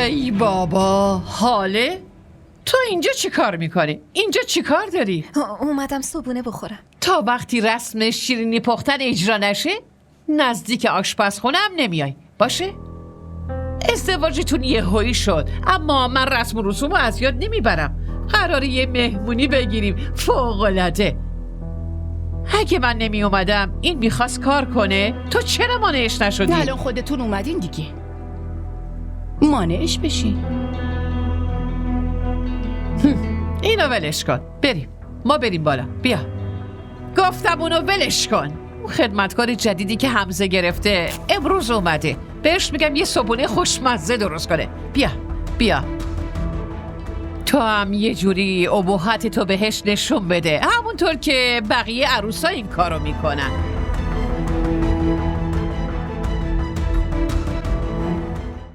ای بابا، حاله؟ تو اینجا چی کار میکنی؟ اینجا چی کار داری؟ اومدم صبونه بخورم. تا وقتی رسم شیرینی پختن اجرا نشه نزدیک آشپزخونه هم نمیای، باشه؟ ازدواجتون یهویی شد، اما من رسم و رسوم رو از یاد نمیبرم. قراره یه مهمونی بگیریم فوق‌العاده. اگه من نمی اومدم این میخواست کار کنه، تو چرا مانعش نشدی؟ الان خودتون اومدین دیگه، مانعش بشین. اینو ولش کن، بریم، ما بریم بالا. بیا، گفتم اونو ولش کن. اون خدمتکار جدیدی که حمزه گرفته امروز اومده، بهش میگم یه صبحونه خوشمزه درست کنه. بیا بیا، تو هم یه جوری ابهت تو بهش نشون بده، همونطور که بقیه عروسا این کارو میکنن.